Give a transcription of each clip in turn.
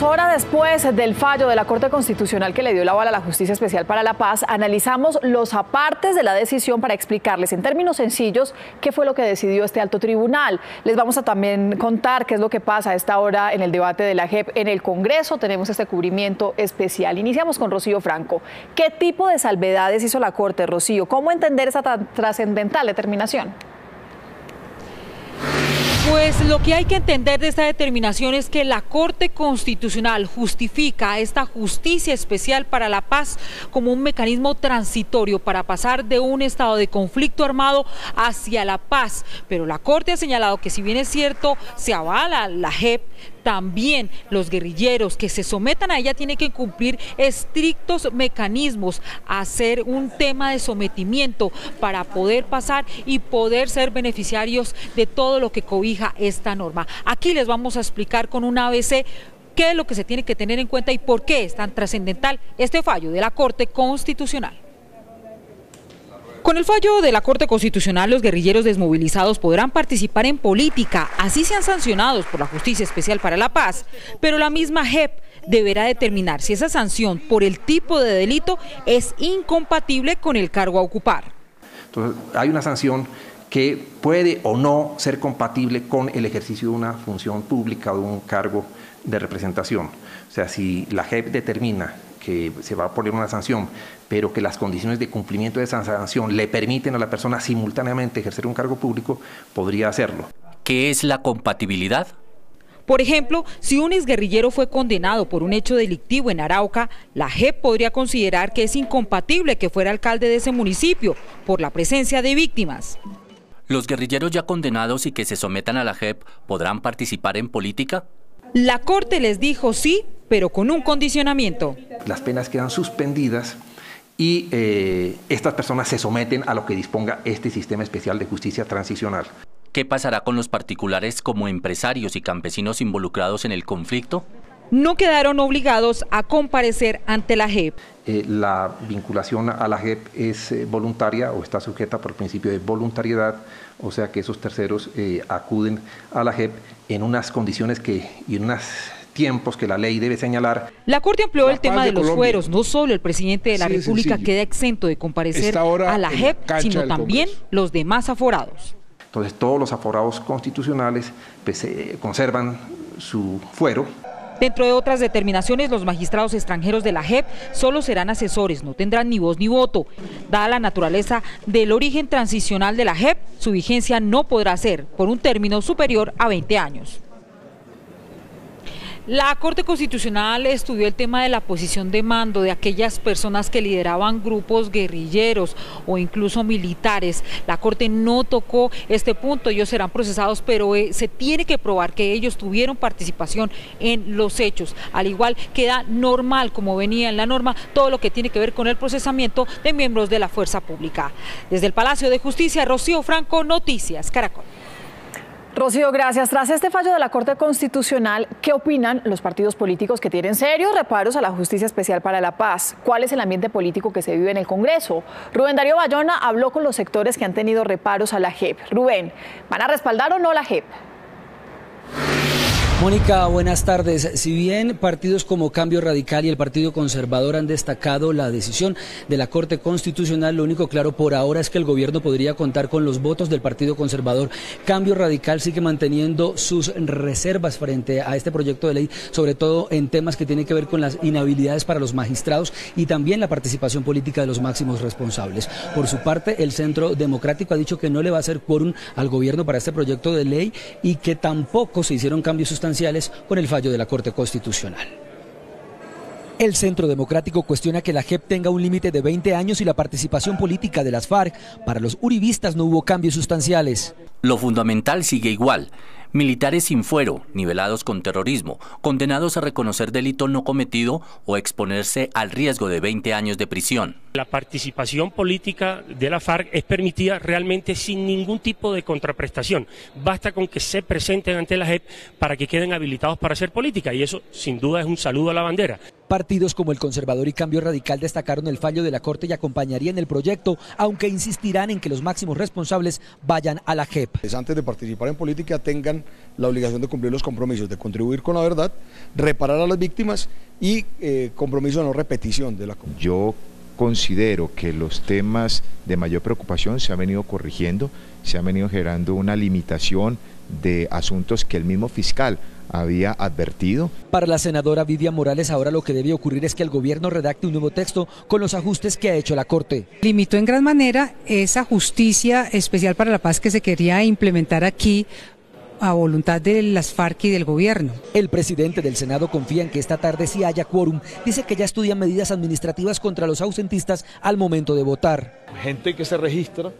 Horas después del fallo de la Corte Constitucional que le dio el aval a la Justicia Especial para la Paz, analizamos los apartes de la decisión para explicarles en términos sencillos qué fue lo que decidió este alto tribunal. Les vamos a también contar qué es lo que pasa a esta hora en el debate de la JEP en el Congreso. Tenemos este cubrimiento especial. Iniciamos con Rocío Franco. ¿Qué tipo de salvedades hizo la Corte, Rocío? ¿Cómo entender esa tan trascendental determinación? Pues lo que hay que entender de esta determinación es que la Corte Constitucional justifica esta Justicia Especial para la Paz como un mecanismo transitorio para pasar de un estado de conflicto armado hacia la paz. Pero la Corte ha señalado que si bien es cierto, se avala la JEP, también los guerrilleros que se sometan a ella tienen que cumplir estrictos mecanismos, hacer un tema de sometimiento para poder pasar y poder ser beneficiarios de todo lo que cobija esta norma. Aquí les vamos a explicar con un ABC qué es lo que se tiene que tener en cuenta y por qué es tan trascendental este fallo de la Corte Constitucional. Con el fallo de la Corte Constitucional, los guerrilleros desmovilizados podrán participar en política, así sean sancionados por la Justicia Especial para la Paz, pero la misma JEP deberá determinar si esa sanción por el tipo de delito es incompatible con el cargo a ocupar. Entonces, hay una sanción que puede o no ser compatible con el ejercicio de una función pública o de un cargo de representación. O sea, si la JEP determina que se va a poner una sanción, pero que las condiciones de cumplimiento de esa sanción le permiten a la persona simultáneamente ejercer un cargo público, podría hacerlo. ¿Qué es la compatibilidad? Por ejemplo, si un exguerrillero fue condenado por un hecho delictivo en Arauca, la JEP podría considerar que es incompatible que fuera alcalde de ese municipio por la presencia de víctimas. ¿Los guerrilleros ya condenados y que se sometan a la JEP podrán participar en política? La Corte les dijo sí, pero con un condicionamiento. Las penas quedan suspendidas y estas personas se someten a lo que disponga este sistema especial de justicia transicional. ¿Qué pasará con los particulares como empresarios y campesinos involucrados en el conflicto? No quedaron obligados a comparecer ante la JEP. La vinculación a la JEP es voluntaria o está sujeta por el principio de voluntariedad, o sea que esos terceros acuden a la JEP en unas condiciones y en unos tiempos que la ley debe señalar. La Corte amplió el tema de los fueros. No solo el presidente de la República queda exento de comparecer a la JEP, sino también los demás aforados. Entonces todos los aforados constitucionales pues, conservan su fuero. Dentro de otras determinaciones, los magistrados extranjeros de la JEP solo serán asesores, no tendrán ni voz ni voto. Dada la naturaleza del origen transicional de la JEP, su vigencia no podrá ser por un término superior a 20 años. La Corte Constitucional estudió el tema de la posición de mando de aquellas personas que lideraban grupos guerrilleros o incluso militares. La Corte no tocó este punto, ellos serán procesados, pero se tiene que probar que ellos tuvieron participación en los hechos. Al igual queda normal, como venía en la norma, todo lo que tiene que ver con el procesamiento de miembros de la fuerza pública. Desde el Palacio de Justicia, Rocío Franco, Noticias Caracol. Rocío, gracias. Tras este fallo de la Corte Constitucional, ¿qué opinan los partidos políticos que tienen serios reparos a la Justicia Especial para la Paz? ¿Cuál es el ambiente político que se vive en el Congreso? Rubén Darío Bayona habló con los sectores que han tenido reparos a la JEP. Rubén, ¿van a respaldar o no la JEP? Mónica, buenas tardes. Si bien partidos como Cambio Radical y el Partido Conservador han destacado la decisión de la Corte Constitucional, lo único claro por ahora es que el gobierno podría contar con los votos del Partido Conservador. Cambio Radical sigue manteniendo sus reservas frente a este proyecto de ley, sobre todo en temas que tienen que ver con las inhabilidades para los magistrados y también la participación política de los máximos responsables. Por su parte, el Centro Democrático ha dicho que no le va a hacer quórum al gobierno para este proyecto de ley y que tampoco se hicieron cambios sustanciales con el fallo de la Corte Constitucional. El Centro Democrático cuestiona que la JEP tenga un límite de 20 años y la participación política de las FARC. Para los uribistas no hubo cambios sustanciales. Lo fundamental sigue igual. Militares sin fuero, nivelados con terrorismo, condenados a reconocer delito no cometido o exponerse al riesgo de 20 años de prisión. La participación política de la FARC es permitida realmente sin ningún tipo de contraprestación. Basta con que se presenten ante la JEP para que queden habilitados para hacer política y eso sin duda es un saludo a la bandera. Partidos como el Conservador y Cambio Radical destacaron el fallo de la Corte y acompañarían el proyecto, aunque insistirán en que los máximos responsables vayan a la JEP. Antes de participar en política tengan la obligación de cumplir los compromisos, de contribuir con la verdad, reparar a las víctimas y compromiso de no repetición de la corrupción. Yo considero que los temas de mayor preocupación se han venido corrigiendo, se han venido generando una limitación de asuntos que el mismo fiscal había advertido. Para la senadora Vivian Morales, ahora lo que debe ocurrir es que el gobierno redacte un nuevo texto con los ajustes que ha hecho la Corte. Limitó en gran manera esa justicia especial para la paz que se quería implementar aquí a voluntad de las FARC y del gobierno. El presidente del Senado confía en que esta tarde sí haya quórum. Dice que ya estudian medidas administrativas contra los ausentistas al momento de votar. Gente que se registra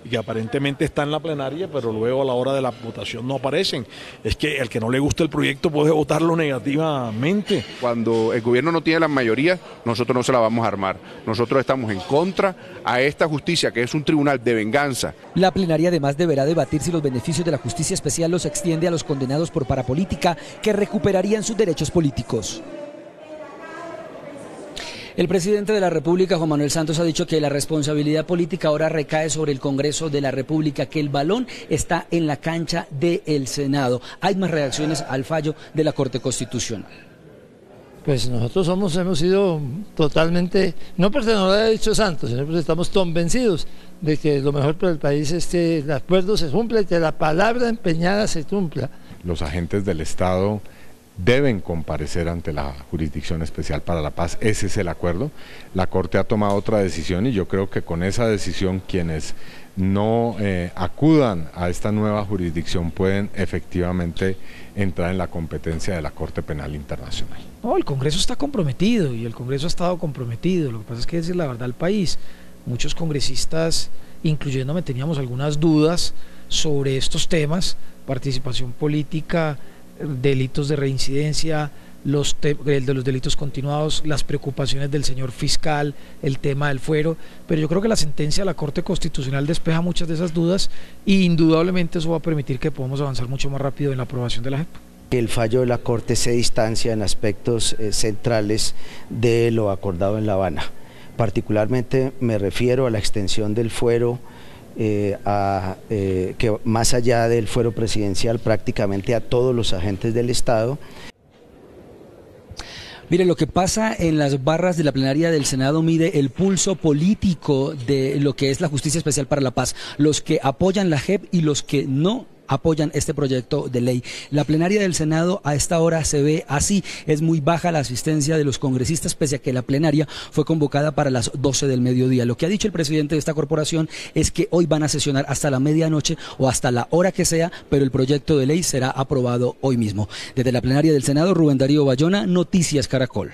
y que aparentemente está en la plenaria, pero luego a la hora de la votación no aparecen. Es que el que no le gusta el proyecto puede votarlo negativamente. Cuando el gobierno no tiene la mayoría, nosotros no se la vamos a armar. Nosotros estamos en contra a esta justicia, que es un tribunal de venganza. La plenaria además deberá debatir si los beneficios de la justicia especial los extiende a los condenados por parapolítica, que recuperarían sus derechos políticos. El presidente de la República, Juan Manuel Santos, ha dicho que la responsabilidad política ahora recae sobre el Congreso de la República, que el balón está en la cancha del Senado. Hay más reacciones al fallo de la Corte Constitucional. Pues nosotros hemos sido totalmente, no porque no lo haya dicho Santos, sino porque estamos convencidos de que lo mejor para el país es que el acuerdo se cumpla y que la palabra empeñada se cumpla. Los agentes del Estado deben comparecer ante la Jurisdicción Especial para la Paz, ese es el acuerdo. La Corte ha tomado otra decisión y yo creo que con esa decisión quienes no acudan a esta nueva jurisdicción pueden efectivamente entrar en la competencia de la Corte Penal Internacional. No, el Congreso está comprometido y el Congreso ha estado comprometido, lo que pasa es que decir la verdad al país. Muchos congresistas, incluyéndome, teníamos algunas dudas sobre estos temas, participación política, delitos de reincidencia, el de los delitos continuados, las preocupaciones del señor fiscal, el tema del fuero, pero yo creo que la sentencia de la Corte Constitucional despeja muchas de esas dudas e indudablemente eso va a permitir que podamos avanzar mucho más rápido en la aprobación de la JEP. El fallo de la Corte se distancia en aspectos centrales de lo acordado en La Habana. Particularmente me refiero a la extensión del fuero, que más allá del fuero presidencial prácticamente a todos los agentes del Estado. Mire, lo que pasa en las barras de la plenaria del Senado mide el pulso político de lo que es la Justicia Especial para la Paz, los que apoyan la JEP y los que no apoyan este proyecto de ley. La plenaria del Senado a esta hora se ve así, es muy baja la asistencia de los congresistas, pese a que la plenaria fue convocada para las 12 del mediodía. Lo que ha dicho el presidente de esta corporación es que hoy van a sesionar hasta la medianoche o hasta la hora que sea, pero el proyecto de ley será aprobado hoy mismo. Desde la plenaria del Senado, Rubén Darío Bayona, Noticias Caracol.